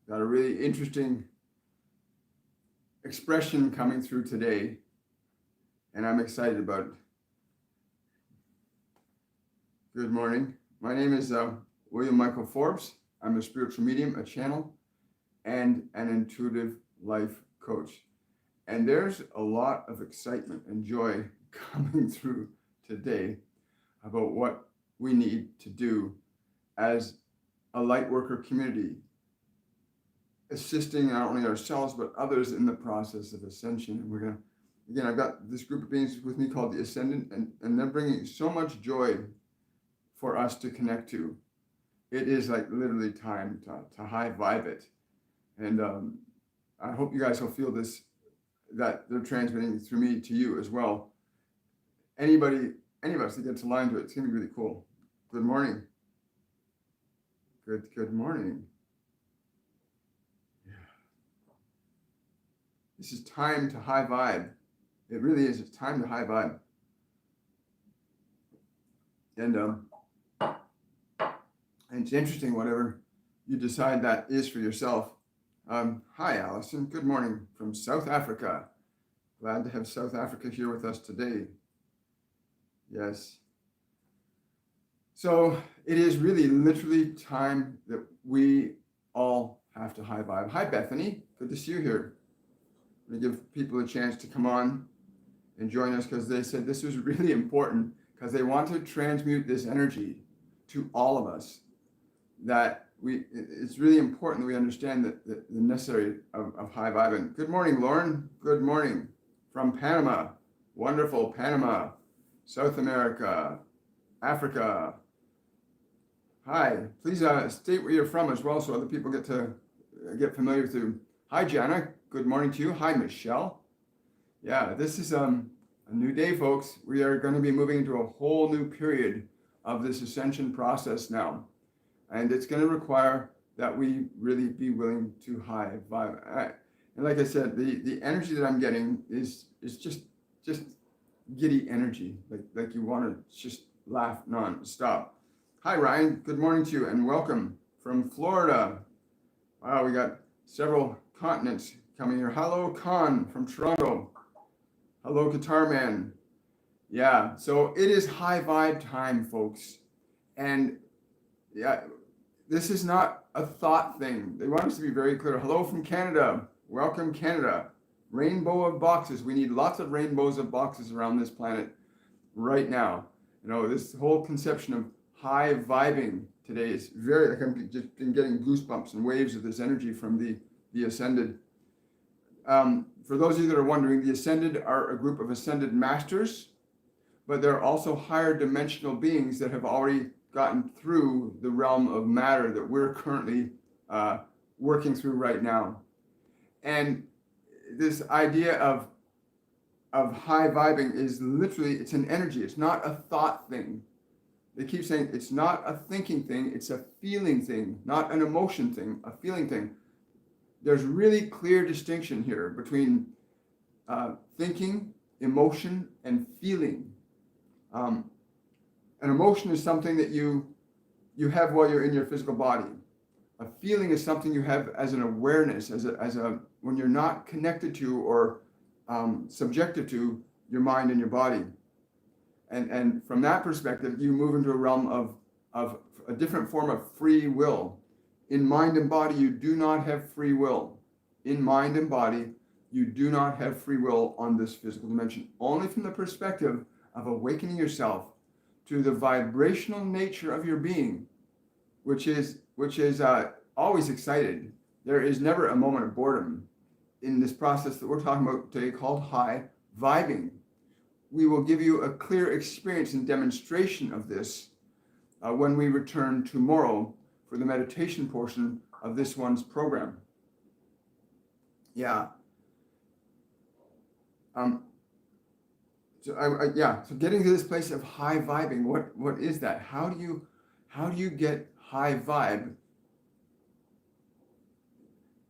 Got a really interesting expression coming through today, and I'm excited about it. Good morning. My name is William Michael Forbes. I'm a spiritual medium, a channel, and an intuitive life coach. And there's a lot of excitement and joy coming through today about what we need to do as a light worker community, assisting not only ourselves but others in the process of ascension. And we're going to, again, I've got this group of beings with me called the Ascendant, and they're bringing so much joy for us to connect to. It is like literally time to high vibe it. And I hope you guys will feel this, that they're transmitting through me to you as well. Any of us that gets aligned to it, it's going to be really cool. Good morning. Good morning. Yeah. This is time to high vibe. It really is. It's time to high vibe. And it's interesting, whatever you decide that is for yourself. Hi, Allison. Good morning from South Africa. Glad to have South Africa here with us today. Yes. So it is really literally time that we all have to high vibe. Hi, Bethany. Good to see you here. I'm going to give people a chance to come on and join us because they said this was really important because they want to transmute this energy to all of us. That it's really important that we understand the necessary of high vibing. Good morning, Lauren. Good morning from Panama. Wonderful Panama, South America, Africa. Hi, please state where you're from as well so other people get to get familiar with you. Hi, Jana. Good morning to you. Hi, Michelle. Yeah, this is a new day, folks. We are going to be moving into a whole new period of this ascension process now. And it's going to require that we really be willing to high vibe. And like I said, the energy that I'm getting is just giddy energy, like you want to just laugh non-stop. Hi, Ryan. Good morning to you and welcome from Florida. Wow, we got several continents coming here. Hello, Con from Toronto. Hello, Guitar Man. Yeah, so it is high vibe time, folks. And yeah, this is not a thought thing. They want us to be very clear. Hello from Canada. Welcome, Canada. Rainbow of boxes. We need lots of rainbows of boxes around this planet right now. You know, this whole conception of high vibing today is very, like I'm just been getting goosebumps and waves of this energy from the Ascended. For those of you that are wondering, the Ascended are a group of Ascended Masters, but they're also higher dimensional beings that have already gotten through the realm of matter that we're currently working through right now. And this idea of high vibing is literally, it's an energy. It's not a thought thing. They keep saying it's not a thinking thing. It's a feeling thing, not an emotion thing, a feeling thing. There's really clear distinction here between thinking, emotion, and feeling. An emotion is something that you have while you're in your physical body. A feeling is something you have as an awareness, as a when you're not connected to or subjective to your mind and your body. And from that perspective, you move into a realm of a different form of free will. In mind and body, you do not have free will. In mind and body, you do not have free will on this physical dimension. Only from the perspective of awakening yourself to the vibrational nature of your being, which is always excited. There is never a moment of boredom in this process that we're talking about today called high vibing. We will give you a clear experience and demonstration of this when we return tomorrow for the meditation portion of this one's program. Yeah. So getting to this place of high vibing, what is that? How do you get high vibe?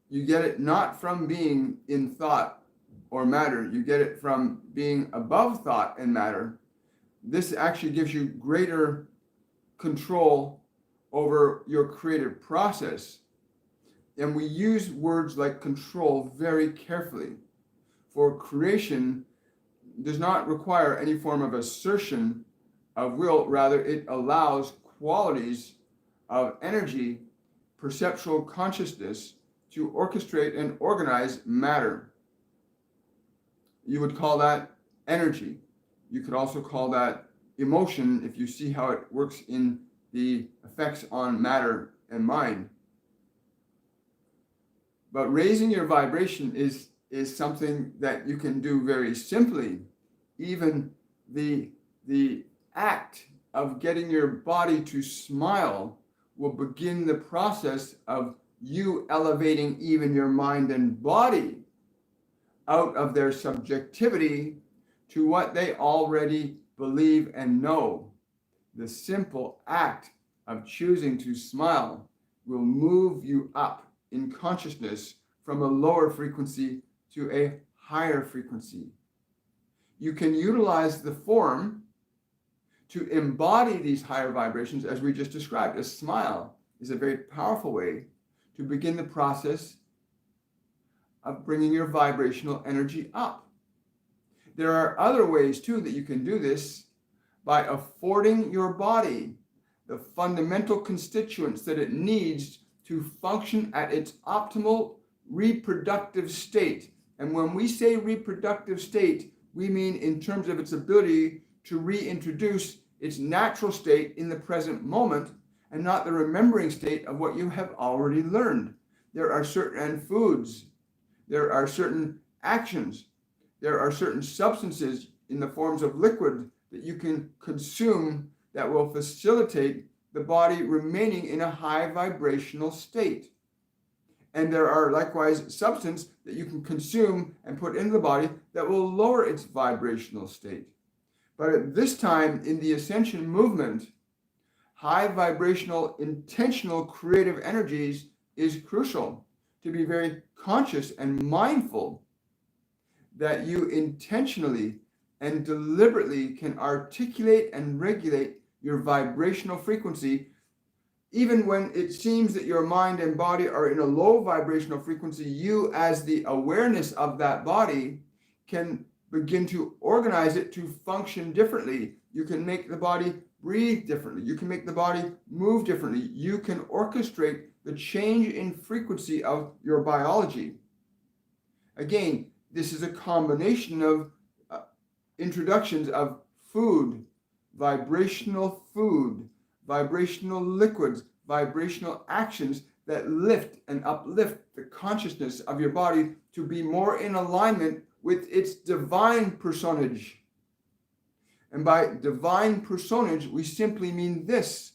You get it not from being in thought or matter. You get it from being above thought and matter. This actually gives you greater control over your creative process. And we use words like control very carefully. For creation does not require any form of assertion of will. Rather, it allows qualities of energy, perceptual consciousness to orchestrate and organize matter. You would call that energy. You could also call that emotion if you see how it works in the effects on matter and mind. But raising your vibration is something that you can do very simply. Even the act of getting your body to smile will begin the process of you elevating even your mind and body out of their subjectivity to what they already believe and know. The simple act of choosing to smile will move you up in consciousness from a lower frequency to a higher frequency. You can utilize the form to embody these higher vibrations as we just described. A smile is a very powerful way to begin the process of bringing your vibrational energy up. There are other ways too that you can do this by affording your body the fundamental constituents that it needs to function at its optimal reproductive state. And when we say reproductive state, we mean in terms of its ability to reintroduce its natural state in the present moment and not the remembering state of what you have already learned. There are certain foods, there are certain actions, there are certain substances in the forms of liquid that you can consume that will facilitate the body remaining in a high vibrational state. And there are likewise substances that you can consume and put into the body that will lower its vibrational state. But at this time in the ascension movement, high vibrational, intentional, creative energies is crucial. To be very conscious and mindful that you intentionally and deliberately can articulate and regulate your vibrational frequency, even when it seems that your mind and body are in a low vibrational frequency. You, as the awareness of that body, can begin to organize it to function differently. You can make the body breathe differently. You can make the body move differently. You can orchestrate the change in frequency of your biology. Again, this is a combination of introductions of food, vibrational liquids, vibrational actions that lift and uplift the consciousness of your body to be more in alignment with its divine personage. And by divine personage, we simply mean this,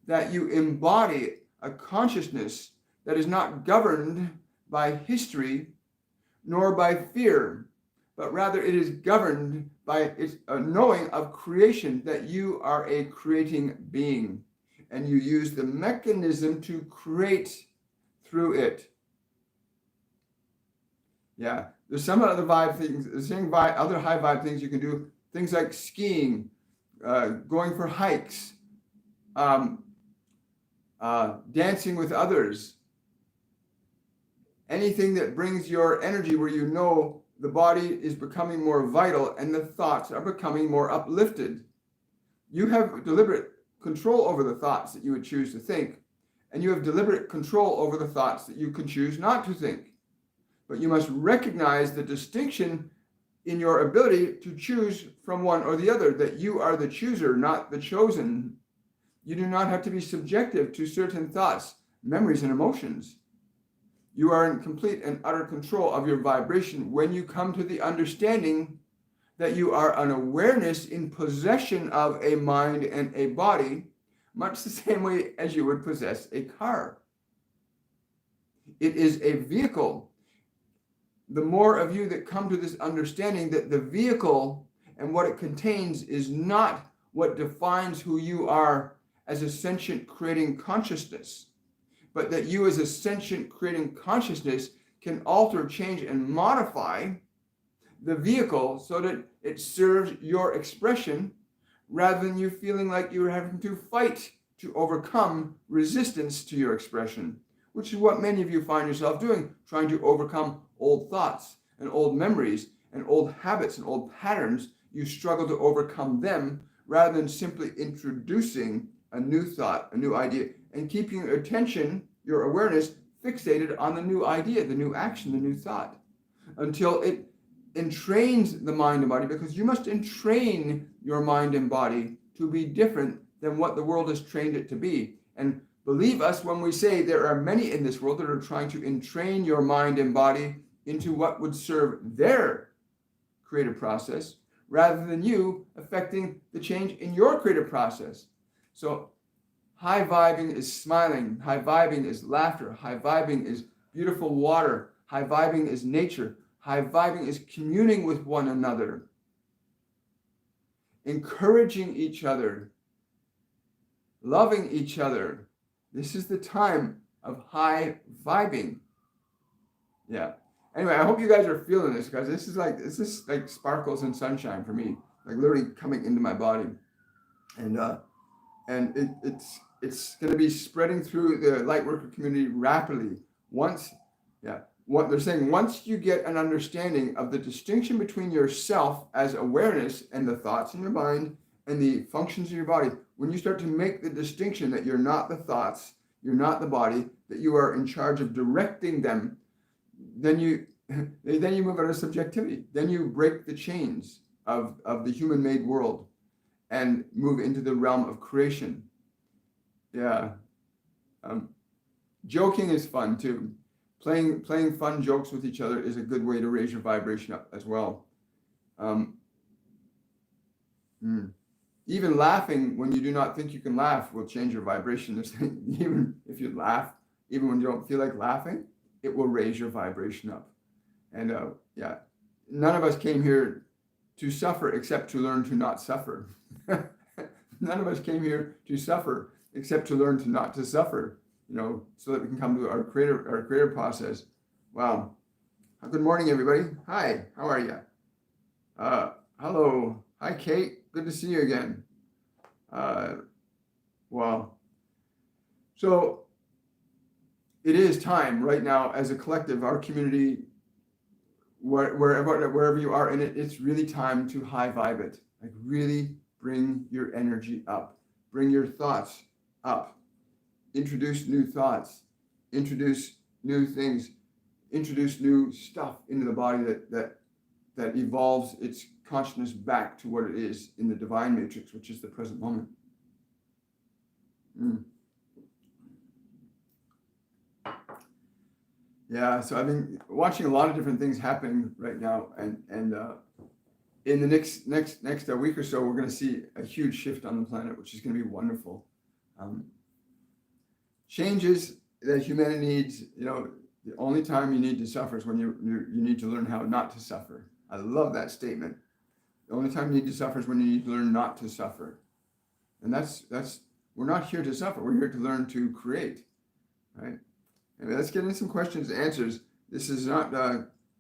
that you embody a consciousness that is not governed by history nor by fear, but rather it is governed by its knowing of creation, that you are a creating being, and you use the mechanism to create through it. Yeah, there's some other vibe things, other high vibe things you can do, things like skiing, going for hikes, dancing with others, anything that brings your energy where you know the body is becoming more vital and the thoughts are becoming more uplifted. You have deliberate control over the thoughts that you would choose to think, and you have deliberate control over the thoughts that you can choose not to think. But you must recognize the distinction in your ability to choose from one or the other, that you are the chooser, not the chosen. You do not have to be subjective to certain thoughts, memories, and emotions. You are in complete and utter control of your vibration when you come to the understanding that you are an awareness in possession of a mind and a body, much the same way as you would possess a car. It is a vehicle. The more of you that come to this understanding that the vehicle and what it contains is not what defines who you are as a sentient creating consciousness, but that you as a sentient creating consciousness can alter, change, and modify the vehicle so that it serves your expression, rather than you feeling like you're having to fight to overcome resistance to your expression. which is what many of you find yourself doing, trying to overcome old thoughts and old memories and old habits and old patterns. You struggle to overcome them rather than simply introducing a new thought, a new idea, and keeping your attention, your awareness, fixated on the new idea, the new action, the new thought, until it entrains the mind and body, because you must entrain your mind and body to be different than what the world has trained it to be. And believe us when we say there are many in this world that are trying to entrain your mind and body into what would serve their creative process, rather than you affecting the change in your creative process. So high vibing is smiling, high vibing is laughter, high vibing is beautiful water, high vibing is nature, high vibing is communing with one another, encouraging each other, loving each other. This is the time of high vibing. Yeah. Anyway, I hope you guys are feeling this, guys. This is like sparkles and sunshine for me, like literally coming into my body, and it's going to be spreading through the Lightworker community rapidly. What they're saying, once you get an understanding of the distinction between yourself as awareness and the thoughts in your mind and the functions of your body, when you start to make the distinction that you're not the thoughts, you're not the body, that you are in charge of directing them, then you move out of subjectivity. Then you break the chains of the human-made world and move into the realm of creation. Yeah. Joking is fun too. Playing fun jokes with each other is a good way to raise your vibration up as well. Even laughing when you do not think you can laugh will change your vibration. Even if you laugh, even when you don't feel like laughing, it will raise your vibration up. And none of us came here to suffer except to learn to not suffer. None of us came here to suffer except to learn to not to suffer, so that we can come to our creative process. Wow. Good morning, everybody. Hi, how are you? Hello. Hi, Kate. Good to see you again. Wow. So it is time right now as a collective, our community, wherever you are in it, it's really time to high vibe it. Like really bring your energy up, bring your thoughts up, introduce new thoughts, introduce new things, introduce new stuff into the body that evolves its consciousness back to what it is in the divine matrix, which is the present moment. Yeah, so I've been watching a lot of different things happening right now, and in the next week or so, we're going to see a huge shift on the planet, which is going to be wonderful. Changes that humanity needs. The only time you need to suffer is when you need to learn how not to suffer. I love that statement. The only time you need to suffer is when you need to learn not to suffer. And that's we're not here to suffer. We're here to learn to create, right? Anyway, let's get into some questions and answers. This is not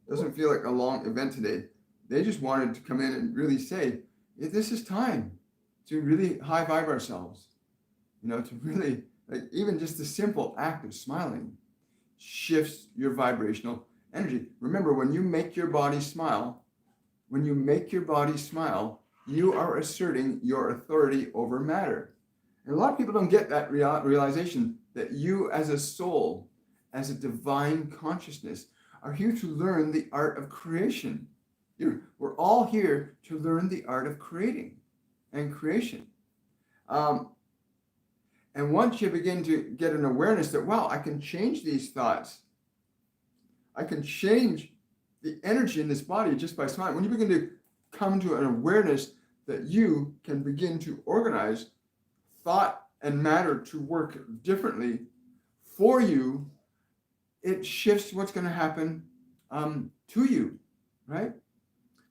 doesn't feel like a long event today. They just wanted to come in and really say, this is time to really high vibe ourselves. To really, like, even just the simple act of smiling shifts your vibrational energy. Remember, when you make your body smile, you are asserting your authority over matter. And a lot of people don't get that realization that you as a soul, as a divine consciousness, are here to learn the art of creation. We're all here to learn the art of creating and creation. And once you begin to get an awareness that, wow, I can change these thoughts. I can change the energy in this body just by smiling. When you begin to come to an awareness that you can begin to organize thought and matter to work differently for you, it shifts what's going to happen to you, right?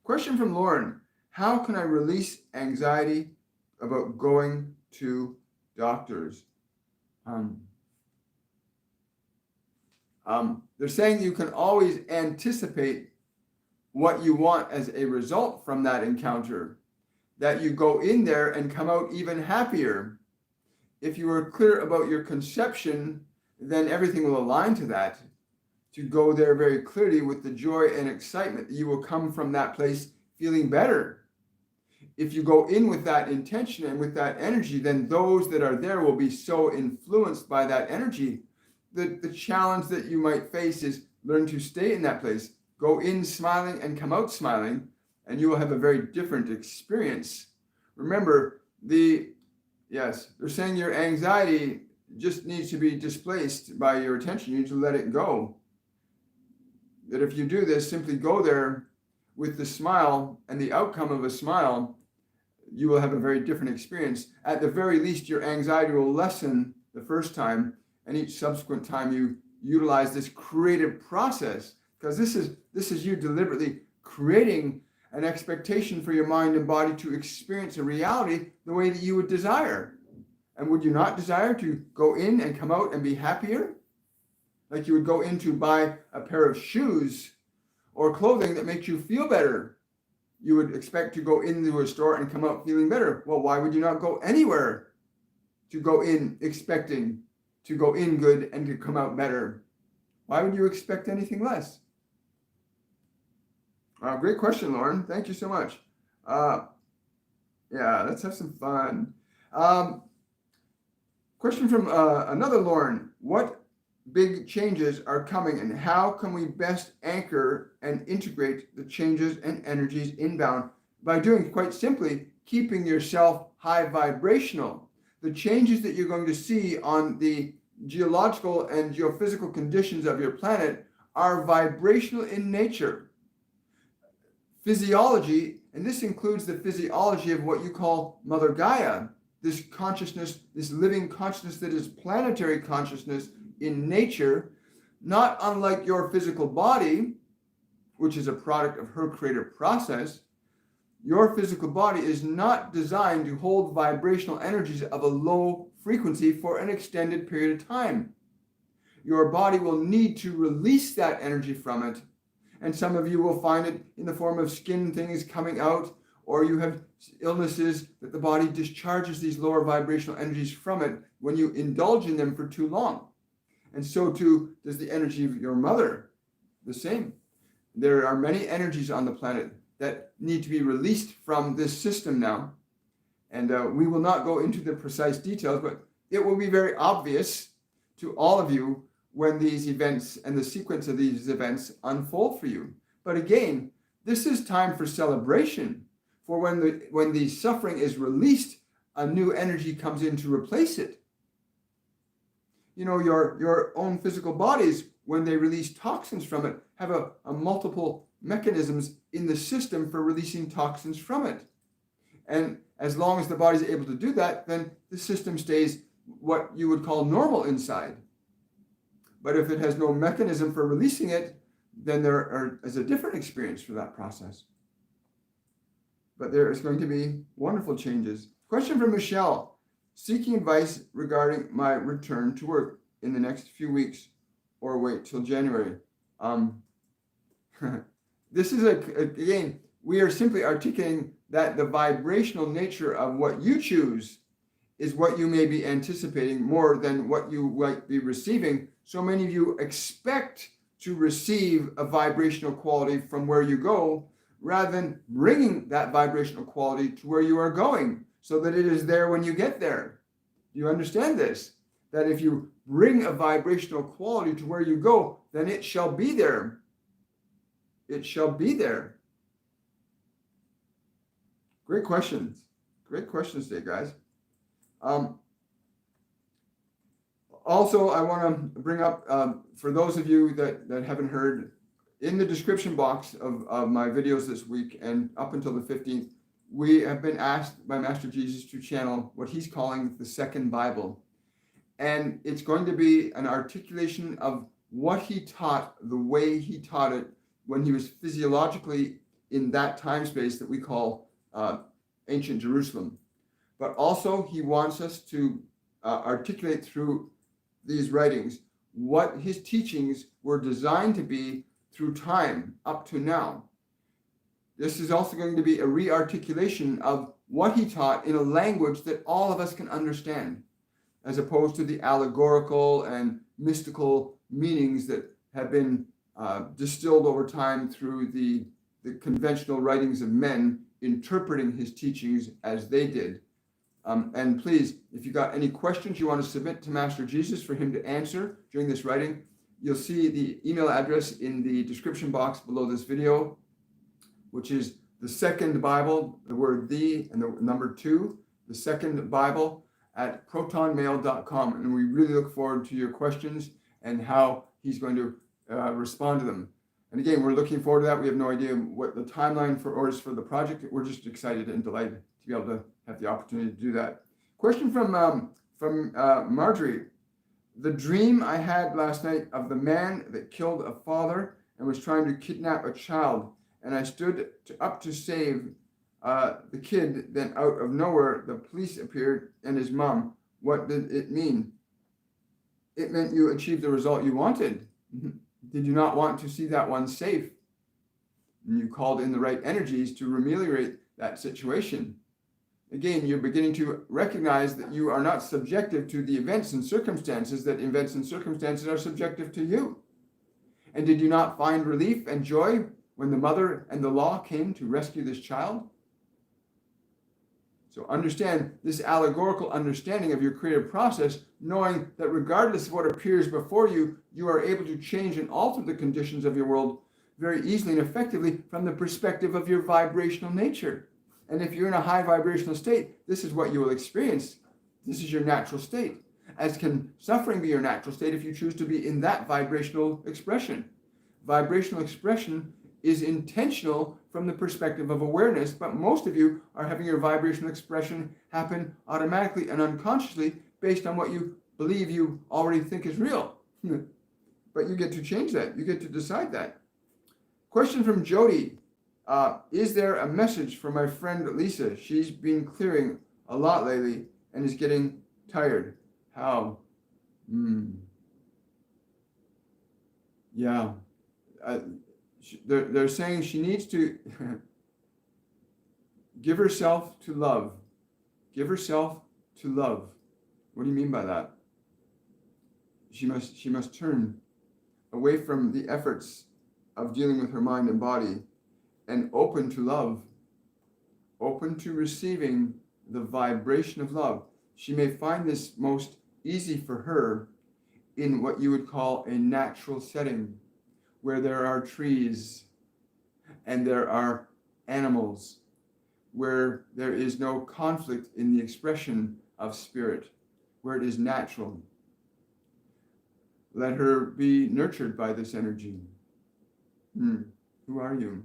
Question from Lauren: how can I release anxiety about going to doctors? They're saying you can always anticipate what you want as a result from that encounter, that you go in there and come out even happier if you are clear about your conception then everything will align to that, to go there very clearly with the joy and excitement. You will come from that place feeling better. If you go in with that intention and with that energy, then those that are there will be so influenced by that energy that the challenge that you might face is learn to stay in that place. Go in smiling and come out smiling, and you will have a very different experience. Remember, they're saying your anxiety just needs to be displaced by your attention. You need to let it go. That if you do this, simply go there with the smile and the outcome of a smile, you will have a very different experience. At the very least, your anxiety will lessen the first time, and each subsequent time you utilize this creative process, because this is you deliberately creating an expectation for your mind and body to experience a reality the way that you would desire. And would you not desire to go in and come out and be happier? Like you would go in to buy a pair of shoes or clothing that makes you feel better. You would expect to go into a store and come out feeling better. Well, why would you not go anywhere to go in expecting to go in good and to come out better? Why would you expect anything less? Great question, Lauren. Thank you so much. Let's have some fun. Question from another Lauren. What big changes are coming, and how can we best anchor and integrate the changes and energies inbound? By doing, quite simply, keeping yourself high vibrational. The changes that you're going to see on the geological and geophysical conditions of your planet are vibrational in nature. Physiology, and this includes the physiology of what you call Mother Gaia, this consciousness, this living consciousness that is planetary consciousness in nature, not unlike your physical body, which is a product of her creative process. Your physical body is not designed to hold vibrational energies of a low frequency for an extended period of time. Your body will need to release that energy from it. And some of you will find it in the form of skin things coming out, or you have illnesses that the body discharges these lower vibrational energies from it when you indulge in them for too long. And so too does the energy of your mother, the same. There are many energies on the planet that need to be released from this system now. And we will not go into the precise details, but it will be very obvious to all of you when these events and the sequence of these events unfold for you. But again, this is time for celebration. For when the suffering is released, a new energy comes in to replace it. You know, your own physical bodies, when they release toxins from it, have a multiple mechanisms in the system for releasing toxins from it. And as long as the body's able to do that, then the system stays what you would call normal inside. But if it has no mechanism for releasing it, then there is a different experience for that process. But there is going to be wonderful changes. Question from Michelle. Seeking advice regarding my return to work in the next few weeks, or wait till January. This is again, we are simply articulating that the vibrational nature of what you choose is what you may be anticipating more than what you might be receiving. So many of you expect to receive a vibrational quality from where you go, rather than bringing that vibrational quality to where you are going, so that it is there when you get there. Do you understand this? That if you bring a vibrational quality to where you go, then it shall be there. It shall be there. Great questions. Great questions today, guys. Also, I want to bring up, for those of you that haven't heard, in the description box of my videos this week and up until the 15th, we have been asked by Master Jesus to channel what he's calling the second Bible. And it's going to be an articulation of what he taught, the way he taught it when he was physiologically in that time space that we call ancient Jerusalem. But also he wants us to articulate through these writings what his teachings were designed to be through time up to now. This is also going to be a re-articulation of what he taught in a language that all of us can understand, as opposed to the allegorical and mystical meanings that have been distilled over time through the conventional writings of men interpreting his teachings as they did. And please, if you got any questions you want to submit to Master Jesus for him to answer during this writing, you'll see the email address in the description box below this video, which is the Second Bible, the word "the" and the number 2, the Second Bible at protonmail.com. And we really look forward to your questions and how he's going to respond to them. And again, we're looking forward to that. We have no idea what the timeline for orders for the project. We're just excited and delighted to be able to have the opportunity to do that. Question from Marjorie. The dream I had last night of the man that killed a father and was trying to kidnap a child, and I stood up to save the kid, then out of nowhere, the police appeared and his mom. What did it mean? It meant you achieved the result you wanted. Did you not want to see that one safe? And you called in the right energies to ameliorate that situation. Again, you're beginning to recognize that you are not subjective to the events and circumstances, that events and circumstances are subjective to you. And did you not find relief and joy when the mother and the law came to rescue this child? So understand this allegorical understanding of your creative process, knowing that regardless of what appears before you, you are able to change and alter the conditions of your world very easily and effectively from the perspective of your vibrational nature. And if you're in a high vibrational state, this is what you will experience. This is your natural state. As can suffering be your natural state if you choose to be in that vibrational expression. Vibrational expression is intentional from the perspective of awareness, but most of you are having your vibrational expression happen automatically and unconsciously based on what you believe you already think is real. But you get to change that. You get to decide that. Question from Jody. Is there a message for my friend Lisa? She's been clearing a lot lately and is getting tired. How? Yeah. They're saying she needs to give herself to love. Give herself to love. What do you mean by that? She must turn away from the efforts of dealing with her mind and body and open to love, open to receiving the vibration of love. She may find this most easy for her in what you would call a natural setting, where there are trees and there are animals, where there is no conflict in the expression of spirit, where it is natural. Let her be nurtured by this energy. Who are you?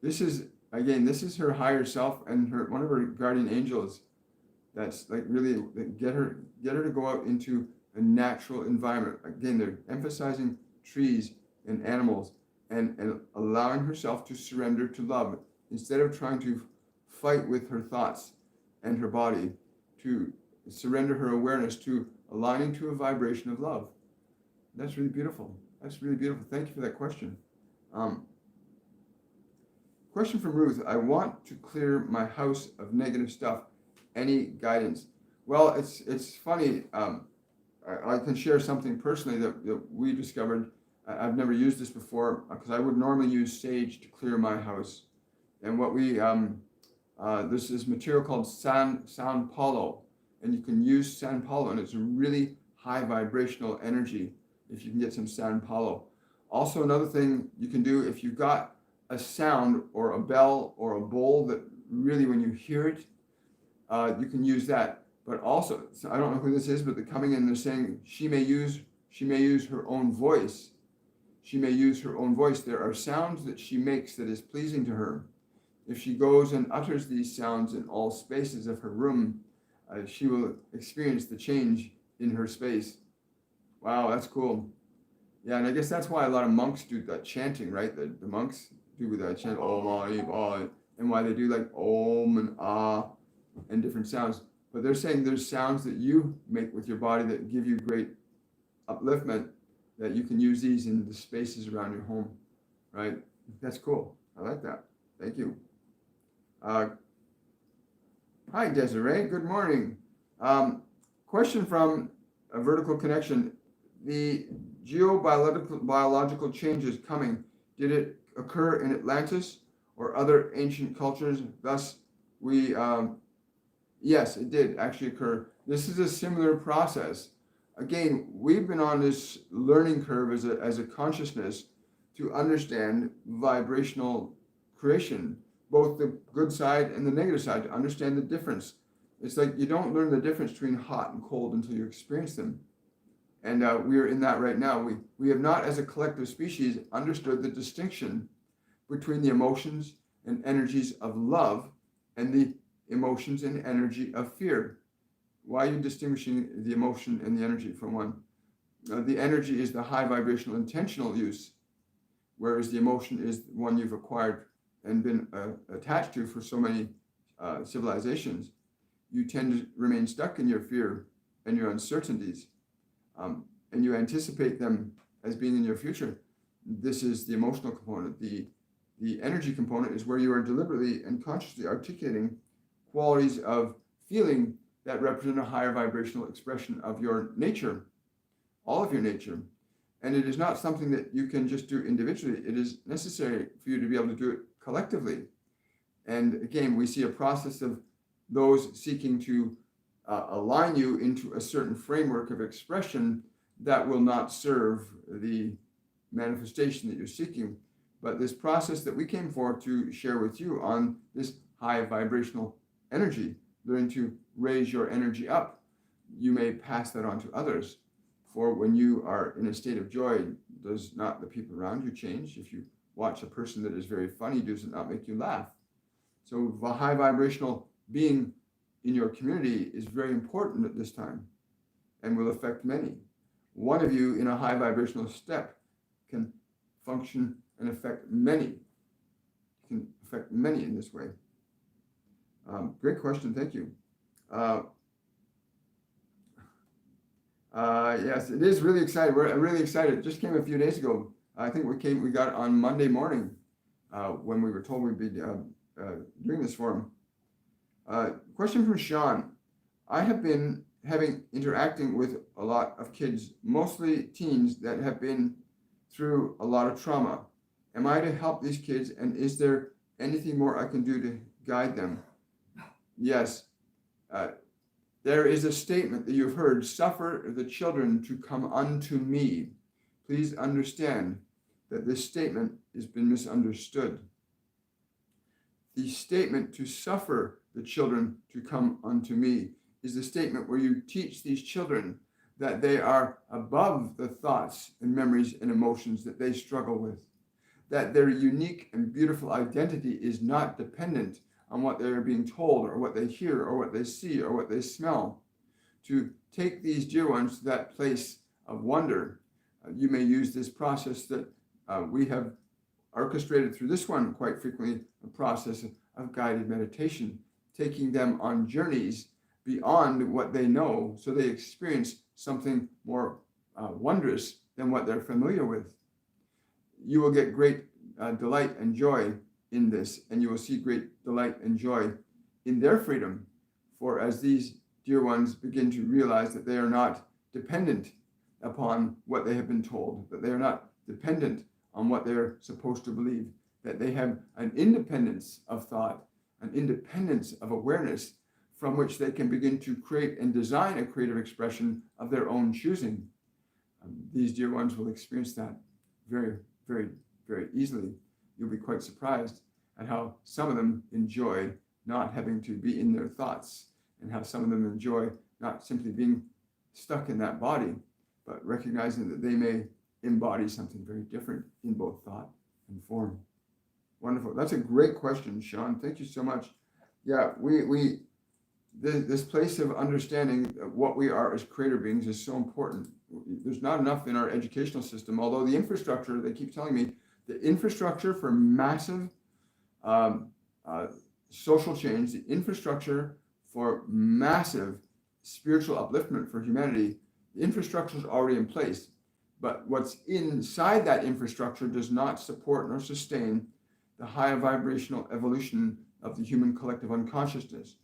This is her higher self and one of her guardian angels. That's like really get her to go out into a natural environment. Again, they're emphasizing trees and animals and allowing herself to surrender to love instead of trying to fight with her thoughts and her body, to surrender her awareness to aligning to a vibration of love. That's really beautiful. That's really beautiful. Thank you for that question. Question from Ruth. I want to clear my house of negative stuff. Any guidance? Well, it's funny. I can share something personally that we discovered. I've never used this before because I would normally use sage to clear my house. And what we, this is material called San Paulo. And you can use San Paulo, and it's a really high vibrational energy if you can get some San Paulo. Also, another thing you can do, if you've got a sound or a bell or a bowl that really, when you hear it, you can use that. But also, I don't know who this is, but they're coming in, they're saying she may use her own voice. She may use her own voice. There are sounds that she makes that is pleasing to her. If she goes and utters these sounds in all spaces of her room, she will experience the change in her space. Wow, that's cool. Yeah, and I guess that's why a lot of monks do that chanting, right? The monks do that chant, Om, Ah, and why they do like Om and Ah and different sounds. But they're saying there's sounds that you make with your body that give you great upliftment, that you can use these in the spaces around your home, right? That's cool. I like that. Thank you. Hi, Desiree. Good morning. Question from a Vertical Connection. the geobiological changes coming, did it occur in Atlantis or other ancient cultures? Thus, we, yes, it did actually occur. This is a similar process. Again, we've been on this learning curve as a consciousness to understand vibrational creation, both the good side and the negative side, to understand the difference. It's like you don't learn the difference between hot and cold until you experience them. And we are in that right now. We have not, as a collective species, understood the distinction between the emotions and energies of love and the emotions and energy of fear. Why are you distinguishing the emotion and the energy from one? The energy is the high vibrational intentional use, whereas the emotion is one you've acquired and been attached to for so many civilizations. You tend to remain stuck in your fear and your uncertainties, and you anticipate them as being in your future. This is the emotional component. The energy component is where you are deliberately and consciously articulating qualities of feeling that represent a higher vibrational expression of your nature, all of your nature. And it is not something that you can just do individually. It is necessary for you to be able to do it collectively. And again, we see a process of those seeking to align you into a certain framework of expression that will not serve the manifestation that you're seeking. But this process that we came for to share with you on this high vibrational energy, learn to raise your energy up, you may pass that on to others. For when you are in a state of joy, does not the people around you change? If you watch a person that is very funny, does it not make you laugh? So the high vibrational being in your community is very important at this time and will affect many. One of you in a high vibrational step can function and affect many, can affect many in this way. Great question, thank you. Yes, it is really exciting. We're really excited. It just came a few days ago. I think we got it on Monday morning when we were told we'd be doing this forum. Question from Sean. I have been interacting with a lot of kids, mostly teens that have been through a lot of trauma. Am I to help these kids, and is there anything more I can do to guide them? Yes. There is a statement that you've heard, suffer the children to come unto me. Please understand that this statement has been misunderstood. The statement to suffer the children to come unto me is the statement where you teach these children that they are above the thoughts and memories and emotions that they struggle with, that their unique and beautiful identity is not dependent on what they're being told or what they hear or what they see or what they smell. To take these dear ones to that place of wonder, you may use this process that we have orchestrated through this one quite frequently, a process of guided meditation, taking them on journeys beyond what they know so they experience something more wondrous than what they're familiar with. You will get great delight and joy in this, and you will see great delight and joy in their freedom. For as these dear ones begin to realize that they are not dependent upon what they have been told, that they are not dependent on what they're supposed to believe, that they have an independence of thought, an independence of awareness from which they can begin to create and design a creative expression of their own choosing. These dear ones will experience that very, very, very easily. You'll be quite surprised at how some of them enjoy not having to be in their thoughts, and how some of them enjoy not simply being stuck in that body, but recognizing that they may embody something very different in both thought and form. Wonderful. That's a great question, Sean. Thank you so much. Yeah, this place of understanding what we are as creator beings is so important. There's not enough in our educational system, although the infrastructure, they keep telling me, the infrastructure for massive social change, the infrastructure for massive spiritual upliftment for humanity, the infrastructure is already in place. But what's inside that infrastructure does not support nor sustain the higher vibrational evolution of the human collective unconsciousness.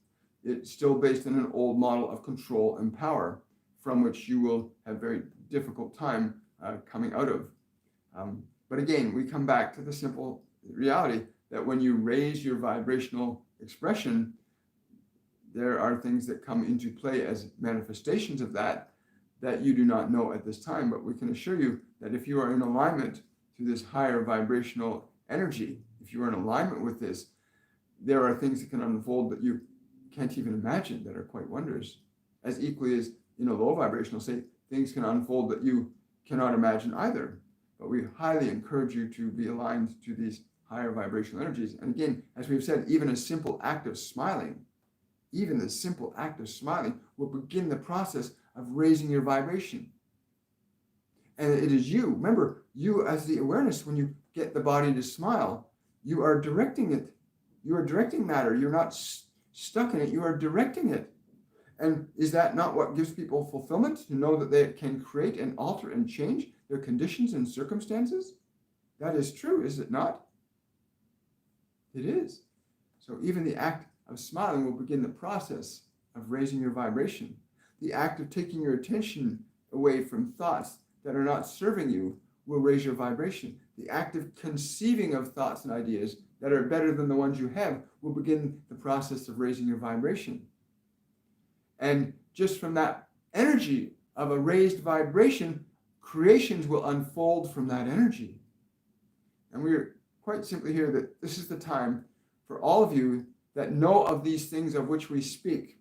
It's still based on an old model of control and power, from which you will have very difficult time coming out of. But again, we come back to the simple reality that when you raise your vibrational expression, there are things that come into play as manifestations of that you do not know at this time. But we can assure you that if you are in alignment to this higher vibrational energy, if you are in alignment with this, there are things that can unfold that you can't even imagine that are quite wondrous. As equally as in a low vibrational state, things can unfold that you cannot imagine either. But we highly encourage you to be aligned to these higher vibrational energies. And again, as we've said, even a simple act of smiling, even the simple act of smiling will begin the process of raising your vibration. And it is you, remember, you as the awareness, when you get the body to smile, you are directing it. You are directing matter. You're not stuck in it. You are directing it. And is that not what gives people fulfillment? To know that they can create and alter and change their conditions and circumstances? That is true, is it not? It is. So even the act of smiling will begin the process of raising your vibration. The act of taking your attention away from thoughts that are not serving you will raise your vibration. The act of conceiving of thoughts and ideas that are better than the ones you have will begin the process of raising your vibration. And just from that energy of a raised vibration, creations will unfold from that energy. And we're quite simply here that this is the time for all of you that know of these things of which we speak,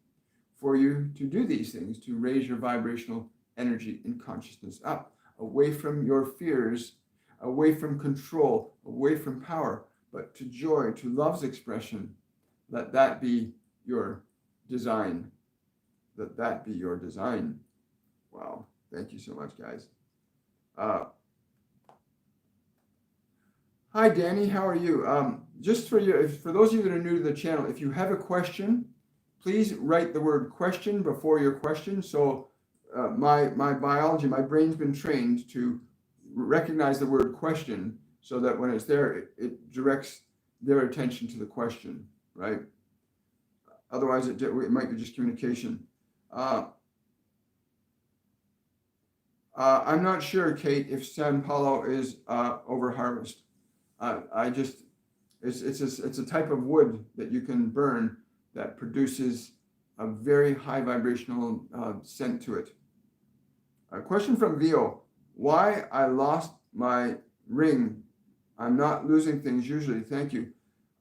for you to do these things, to raise your vibrational energy and consciousness up, away from your fears, away from control, away from power, but to joy, to love's expression. Let that be your design. Let that be your design. Wow. Thank you so much, guys. Hi, Danny. How are you? Just for those of you that are new to the channel, if you have a question, please write the word question before your question. So my biology, my brain's been trained to recognize the word question so that when it's there, it directs their attention to the question, right? Otherwise, it might be just communication. I'm not sure, Kate, if San Paulo is over harvest. It's a type of wood that you can burn that produces a very high vibrational scent to it. A question from Vio: why I lost my ring? I'm not losing things usually. Thank you.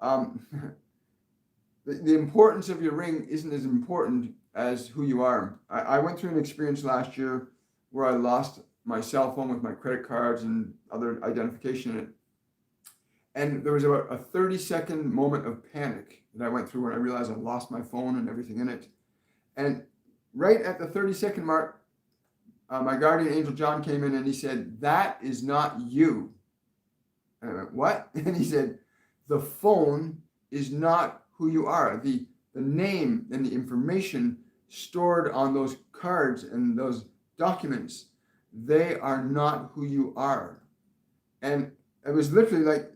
The importance of your ring isn't as important as who you are. I went through an experience last year where I lost my cell phone with my credit cards and other identification in it. And there was about a 30-second moment of panic that I went through when I realized I lost my phone and everything in it. And right at the 30-second mark, my guardian angel John came in and he said, "That is not you." And I went, "What?" And he said, "The phone is not who you are. The name and the information stored on those cards and those documents, they are not who you are." And it was literally like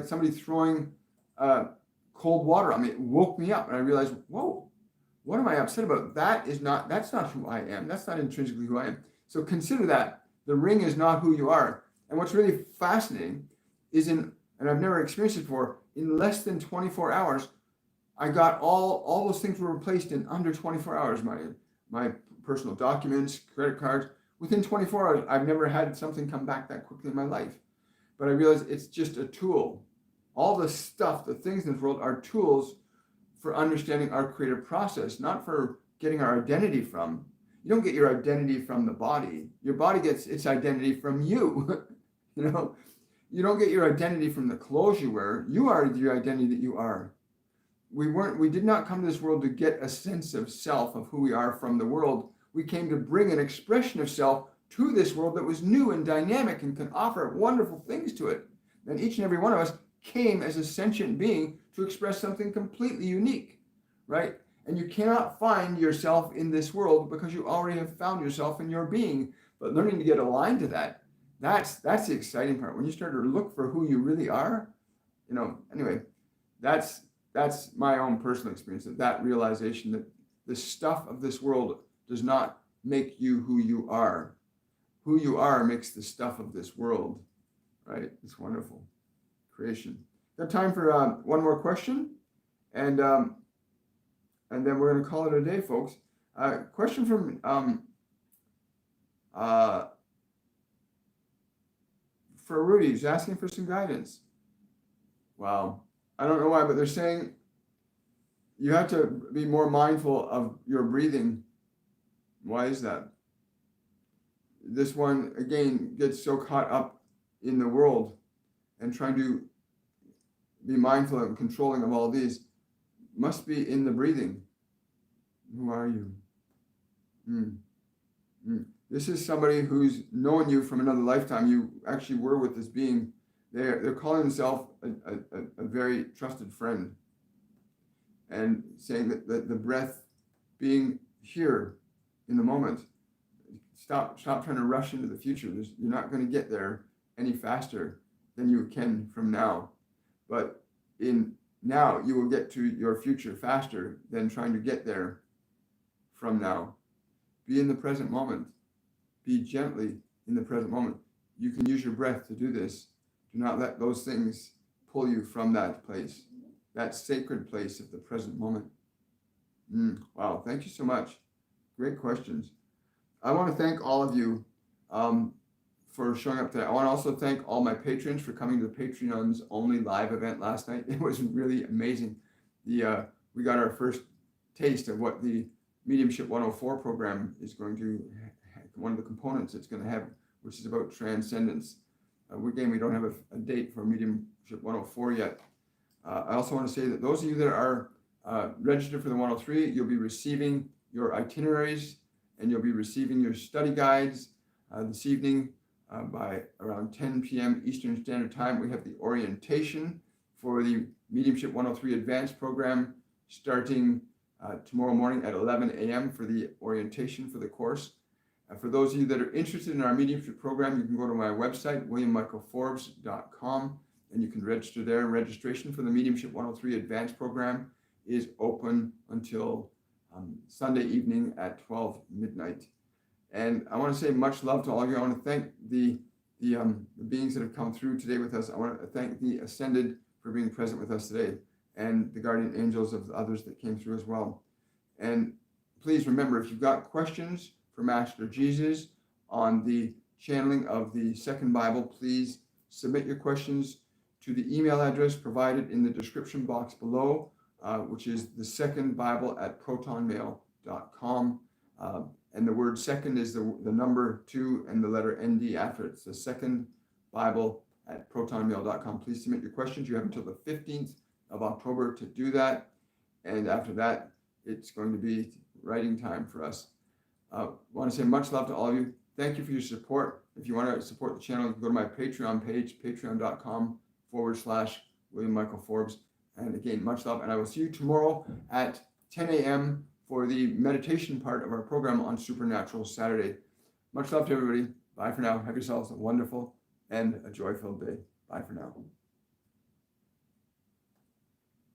somebody throwing cold water on me. It woke me up and I realized, whoa, what am I upset about? That's not who I am. That's not intrinsically who I am. So consider that. The ring is not who you are. And what's really fascinating is and I've never experienced it before, in less than 24 hours, I got all those things were replaced in under 24 hours. My personal documents, credit cards, within 24 hours. I've never had something come back that quickly in my life. But I realized it's just a tool. All the stuff, the things in this world are tools for understanding our creative process, not for getting our identity from. You don't get your identity from the body. Your body gets its identity from you. You know, you don't get your identity from the clothes you wear. You are the identity that you are. We did not come to this world to get a sense of self, of who we are from the world. We came to bring an expression of self to this world that was new and dynamic and can offer wonderful things to it. And each and every one of us came as a sentient being to express something completely unique, right? And you cannot find yourself in this world because you already have found yourself in your being. But learning to get aligned to that, that's the exciting part. When you start to look for who you really are, anyway, that's my own personal experience, that realization that the stuff of this world does not make you who you are. who you are makes the stuff of this world, right? It's wonderful. Creation. Got time for one more question, and then we're going to call it a day, folks. Question from for Rudy, who's asking for some guidance. Wow. I don't know why, but they're saying you have to be more mindful of your breathing. Why is that? This one, again, gets so caught up in the world and trying to be mindful and controlling of all these. Must be in the breathing. Who are you? This is somebody who's known you from another lifetime. You actually were with this being. They're calling themselves a very trusted friend, and saying that the breath being here in the moment. Stop trying to rush into the future. You're not going to get there any faster than you can from now. But in now, you will get to your future faster than trying to get there from now. Be in the present moment. Be gently in the present moment. You can use your breath to do this. Do not let those things pull you from that place, that sacred place of the present moment. Wow, thank you so much. Great questions. I want to thank all of you for showing up today. I want to also thank all my patrons for coming to the Patreon's only live event last night. It was really amazing. We got our first taste of what the Mediumship 104 program is going to, one of the components it's going to have, which is about transcendence. Again, we don't have a date for Mediumship 104 yet. I also want to say that those of you that are registered for the 103, you'll be receiving your itineraries and you'll be receiving your study guides this evening by around 10 p.m. Eastern Standard Time. We have the orientation for the Mediumship 103 Advanced program starting tomorrow morning at 11 a.m. for the orientation for the course. For those of you that are interested in our mediumship program, you can go to my website, williammichaelforbes.com, and you can register there. Registration for the Mediumship 103 Advanced program is open until Sunday evening at 12 midnight. And I want to say much love to all of you. I want to thank the beings that have come through today with us. I want to thank the Ascended for being present with us today, and the guardian angels of the others that came through as well. And please remember, if you've got questions for Master Jesus on the channeling of the second Bible, please submit your questions to the email address provided in the description box below, which is thesecondbible@protonmail.com. And the word second is the number 2 and the letter ND after it. It's the second Bible@protonmail.com. Please submit your questions. You have until the 15th of October to do that. And after that, it's going to be writing time for us. I want to say much love to all of you. Thank you for your support. If you want to support the channel, you can go to my Patreon page, patreon.com/William Michael Forbes. And again, much love. And I will see you tomorrow at 10 a.m. for the meditation part of our program on Supernatural Saturday. Much love to everybody. Bye for now. Have yourselves a wonderful and a joy-filled day. Bye for now.